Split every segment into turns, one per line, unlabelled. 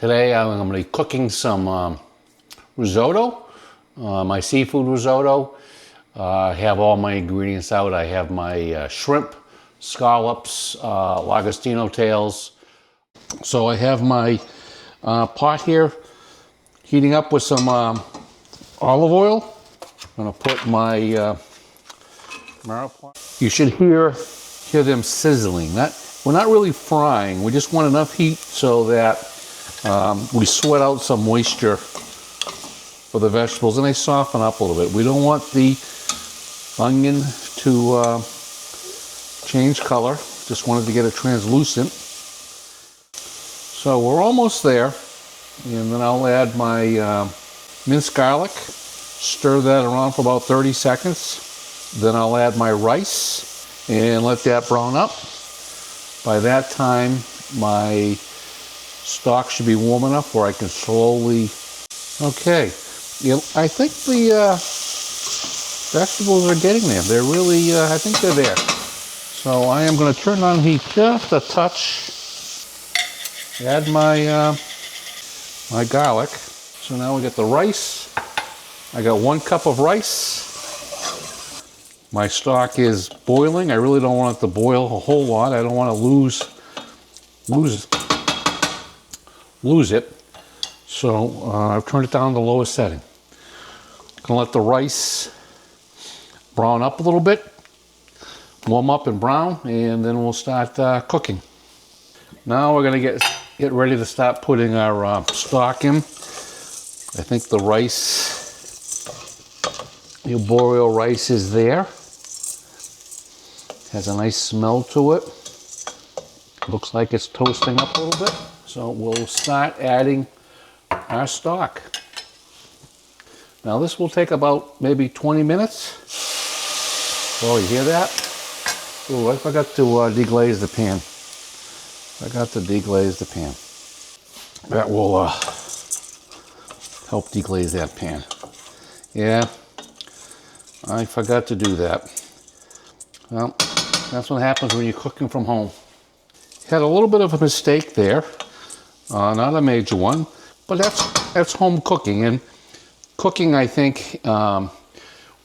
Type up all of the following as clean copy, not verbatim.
Today I'm going to be cooking some risotto, my seafood risotto. I have all my ingredients out. I have my shrimp, scallops, lagostino tails. So I have my pot here heating up with some olive oil. I'm going to put my you should hear them sizzling. We're not really frying. We just want enough heat so that we sweat out some moisture for the vegetables and they soften up a little bit. We don't want the onion to change color. Just wanted to get it translucent. So we're almost there. And then I'll add my minced garlic. Stir that around for about 30 seconds. Then I'll add my rice and let that brown up. By that time, my stock should be warm enough where I can slowly, okay. I think the vegetables are getting there. They're really, I think they're there. So I am going to turn on heat just a touch. Add my my garlic. So now we get the rice. I got 1 cup of rice. My stock is boiling. I really don't want it to boil a whole lot. I don't want to lose it. So I've turned it down to the lowest setting. Gonna let the rice brown up a little bit, warm up and brown, and then we'll start cooking. Now we're gonna get ready to start putting our stock in. I think the rice, the arborio rice is there. Has a nice smell to it. Looks like it's toasting up a little bit. So we'll start adding our stock. Now this will take about maybe 20 minutes. Oh, you hear that? Oh, I forgot to deglaze the pan. Forgot to deglaze the pan. That will help deglaze that pan. Yeah, I forgot to do that. Well, that's what happens when you're cooking from home. Had a little bit of a mistake there. Not a major one, but that's home cooking. And cooking, I think,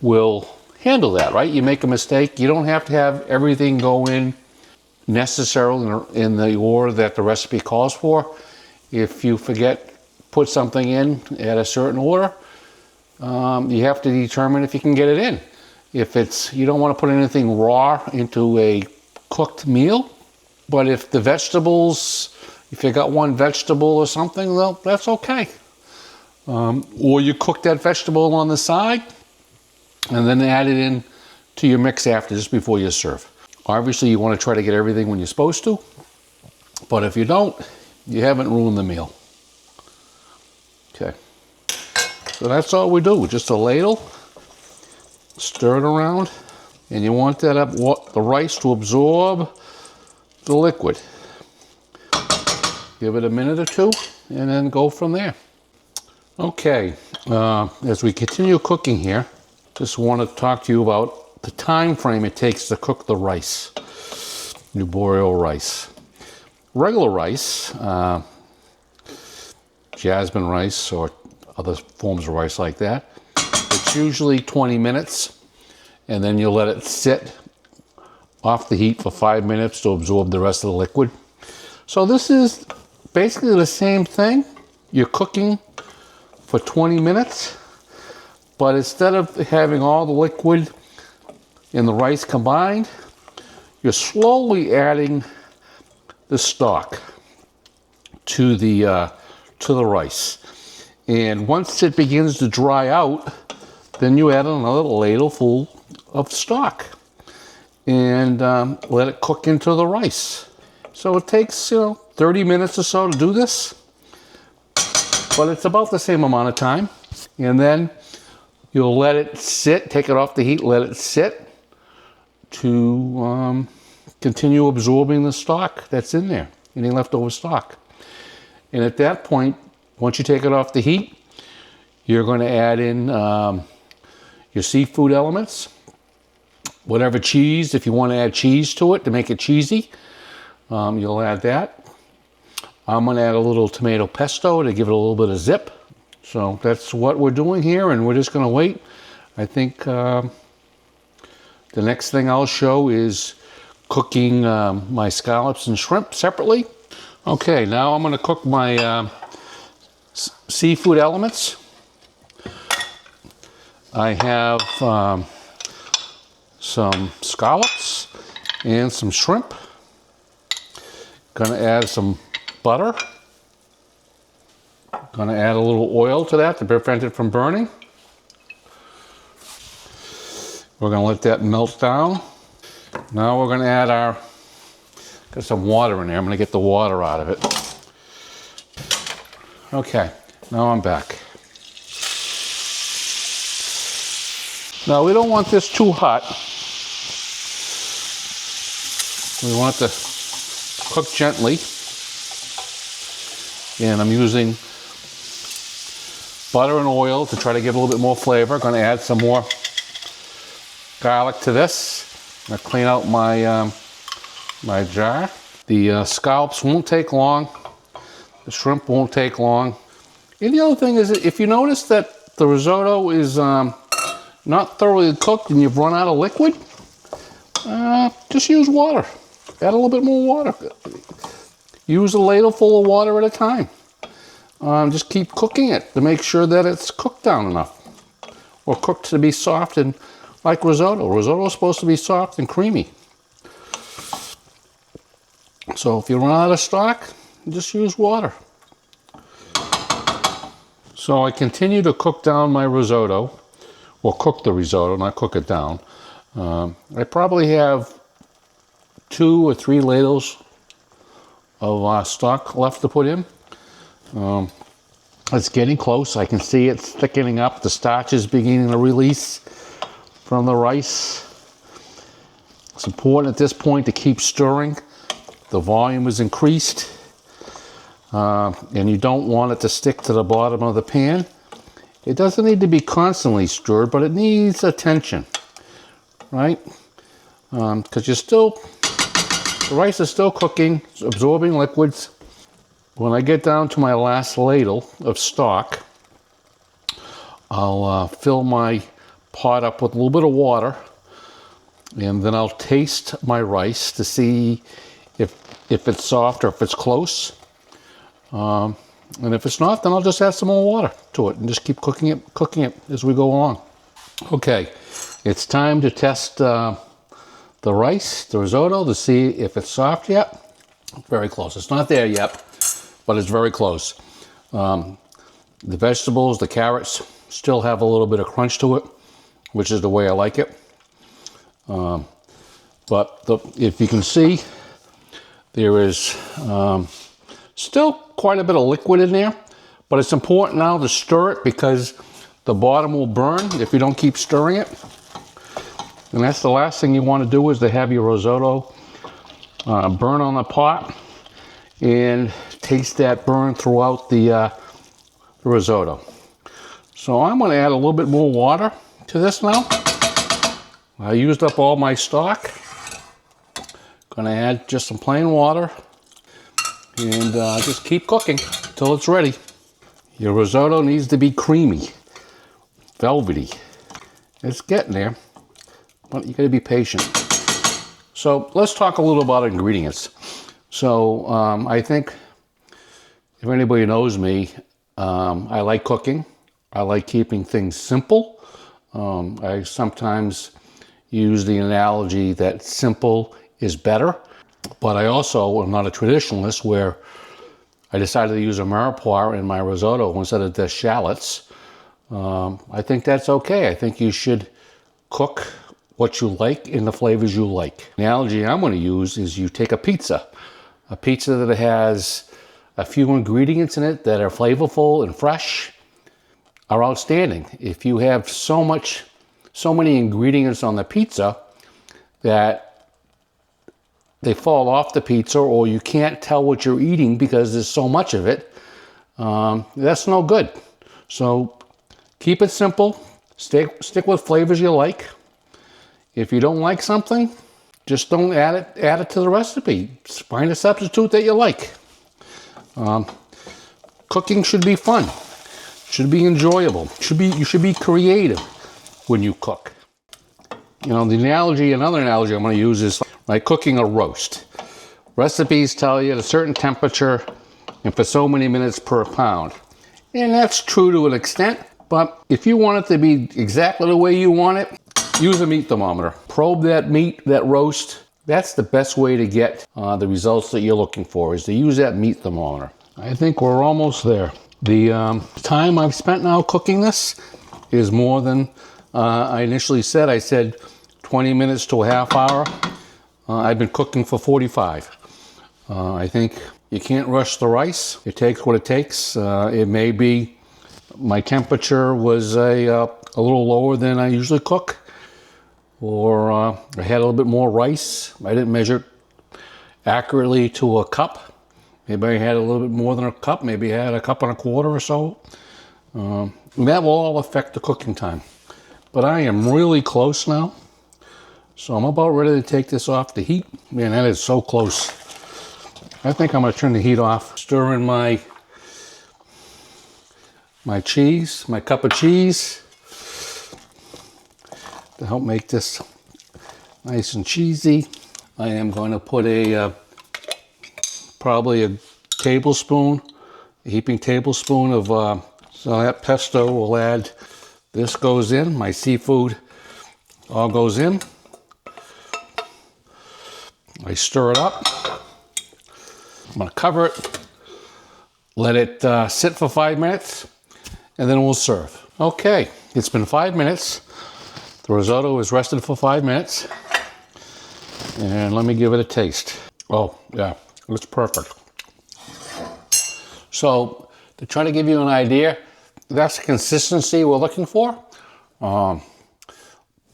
will handle that, right? You make a mistake. You don't have to have everything go in necessarily in the order that the recipe calls for. If you forget, put something in at a certain order, you have to determine if you can get it in. If you don't want to put anything raw into a cooked meal, but if the vegetables, if you got one vegetable or something, well, that's okay. Or you cook that vegetable on the side and then add it in to your mix after, just before you serve. Obviously, you want to try to get everything when you're supposed to, but if you don't, you haven't ruined the meal. Okay, so that's all we do, just a ladle, stir it around, and you want the rice to absorb the liquid. Give it a minute or two, and then go from there. Okay, as we continue cooking here, just want to talk to you about the time frame it takes to cook the rice, arborio rice. Regular rice, jasmine rice or other forms of rice like that, it's usually 20 minutes, and then you let it sit off the heat for 5 minutes to absorb the rest of the liquid. So this is basically the same thing. You're cooking for 20 minutes, but instead of having all the liquid in the rice combined, you're slowly adding the stock to the rice. And once it begins to dry out, then you add another ladle full of stock and let it cook into the rice. So it takes 30 minutes or so to do this, but it's about the same amount of time. And then you'll let it sit, take it off the heat, let it sit to continue absorbing the stock that's in there, any leftover stock. And at that point, once you take it off the heat, you're going to add in your seafood elements, whatever cheese, if you want to add cheese to it to make it cheesy, you'll add that. I'm going to add a little tomato pesto to give it a little bit of zip. So that's what we're doing here, and we're just going to wait. I think the next thing I'll show is cooking my scallops and shrimp separately. Okay, now I'm going to cook my seafood elements. I have some scallops and some shrimp. Going to add some butter. Going to add a little oil to that to prevent it from burning. We're going to let that melt down. Now we're going to add got some water in there. I'm going to get the water out of it. Okay, now I'm back. Now we don't want this too hot. We want it to cook gently. And I'm using butter and oil to try to give a little bit more flavor. Going to add some more garlic to this. I'm going to clean out my my jar. The scallops won't take long. The shrimp won't take long. And the other thing is, if you notice that the risotto is not thoroughly cooked and you've run out of liquid, just use water. Add a little bit more water. Use a ladle full of water at a time. Just keep cooking it to make sure that it's cooked down enough. Or cooked to be soft and like risotto. Risotto is supposed to be soft and creamy. So if you run out of stock, just use water. So I continue to cook down my risotto. Well, cook the risotto, not cook it down. I probably have 2 or 3 ladles of stock left to put in. It's getting close. I can see it's thickening up. The starch is beginning to release from the rice. It's important at this point to keep stirring. The volume is increased, and you don't want it to stick to the bottom of the pan. It doesn't need to be constantly stirred, but it needs attention, right? Because the rice is still cooking, it's absorbing liquids. When I get down to my last ladle of stock, I'll fill my pot up with a little bit of water, and then I'll taste my rice to see if it's soft or if it's close. And if it's not, then I'll just add some more water to it and just keep cooking it as we go along. Okay, it's time to test the rice, the risotto, to see if it's soft yet. Very close. It's not there yet, but it's very close. The vegetables, the carrots, still have a little bit of crunch to it, which is the way I like it. But if you can see, there is still quite a bit of liquid in there, but it's important now to stir it because the bottom will burn if you don't keep stirring it. And that's the last thing you want to do, is to have your risotto burn on the pot and taste that burn throughout the risotto. So I'm going to add a little bit more water to this now. I used up all my stock. Going to add just some plain water and just keep cooking until it's ready. Your risotto needs to be creamy, velvety. It's getting there, but you got to be patient. So let's talk a little about ingredients. So I think if anybody knows me, I like cooking. I like keeping things simple. I sometimes use the analogy that simple is better, but I also am not a traditionalist where I decided to use a mirepoix in my risotto instead of the shallots. I think that's okay. I think you should cook what you like in the flavors you like. The analogy I'm going to use is you take a pizza that has a few ingredients in it that are flavorful and fresh, are outstanding. If you have so many ingredients on the pizza that they fall off the pizza, or you can't tell what you're eating because there's so much of it, that's no good. So keep it simple. Stick with flavors you like. If you don't like something, just don't add it to the recipe. Find a substitute that you like. Cooking should be fun, should be enjoyable, you should be creative when you cook. You know, another analogy I'm going to use is like cooking a roast. Recipes tell you at a certain temperature and for so many minutes per pound. And that's true to an extent, but if you want it to be exactly the way you want it, use a meat thermometer. Probe that meat, that roast. That's the best way to get the results that you're looking for, is to use that meat thermometer. I think we're almost there. The time I've spent now cooking this is more than I initially said. I said 20 minutes to a half hour. I've been cooking for 45. I think you can't rush the rice. It takes what it takes. It may be my temperature was a little lower than I usually cook, or I had a little bit more rice. I didn't measure it accurately to a cup. Maybe I had a little bit more than a cup. Maybe I had a cup and a quarter or so. That will all affect the cooking time. But I am really close now. So I'm about ready to take this off the heat. Man, that is so close. I think I'm going to turn the heat off. Stir in my cheese, my cup of cheese, to help make this nice and cheesy. I am going to put probably a tablespoon, a heaping tablespoon of so that pesto will add. This goes in, my seafood all goes in. I stir it up. I'm going to cover it, let it sit for 5 minutes, and then we'll serve. Okay, it's been 5 minutes. The risotto is rested for 5 minutes. And let me give it a taste. Oh, yeah, it's perfect. So, to try to give you an idea, that's the consistency we're looking for.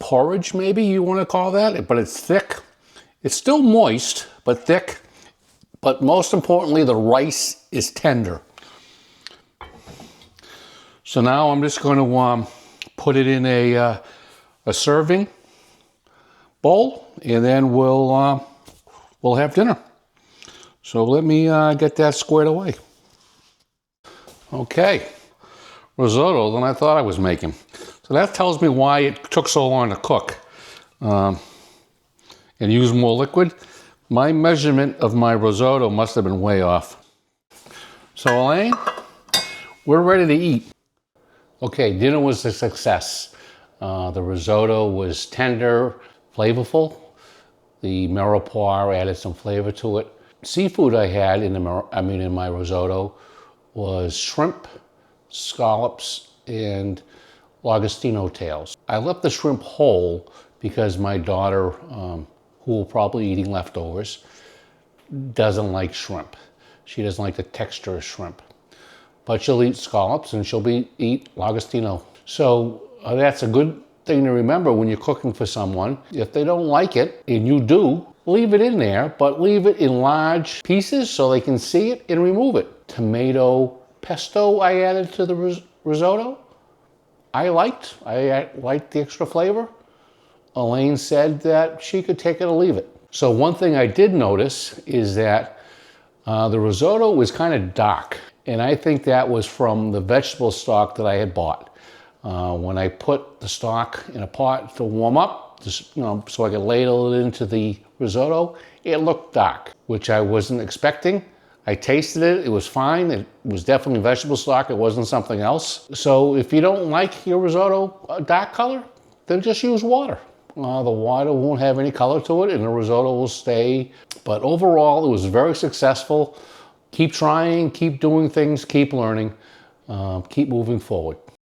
Porridge, maybe you want to call that, but it's thick. It's still moist, but thick. But most importantly, the rice is tender. So now I'm just going to put it in a serving bowl, and then we'll have dinner. So let me get that squared away. Okay, risotto than I thought I was making. So that tells me why it took so long to cook and use more liquid. My measurement of my risotto must have been way off. So Elaine, we're ready to eat. Okay, dinner was a success. The risotto was tender, flavorful. The mirepoix added some flavor to it. Seafood I had in my risotto was shrimp, scallops, and Lagostino tails. I left the shrimp whole because my daughter, who will probably be eating leftovers, doesn't like shrimp. She doesn't like the texture of shrimp. But she'll eat scallops and she'll eat Lagostino. So that's a good thing to remember when you're cooking for someone. If they don't like it, and you do, leave it in there, but leave it in large pieces so they can see it and remove it. Tomato pesto I added to the risotto. I liked the extra flavor. Elaine said that she could take it or leave it. So one thing I did notice is that the risotto was kind of dark. And I think that was from the vegetable stock that I had bought. When I put the stock in a pot to warm up, just, so I could ladle it into the risotto, it looked dark, which I wasn't expecting. I tasted it, it was fine. It was definitely vegetable stock, it wasn't something else. So if you don't like your risotto a dark color, then just use water. The water won't have any color to it and the risotto will stay. But overall, it was very successful. Keep trying, keep doing things, keep learning, keep moving forward.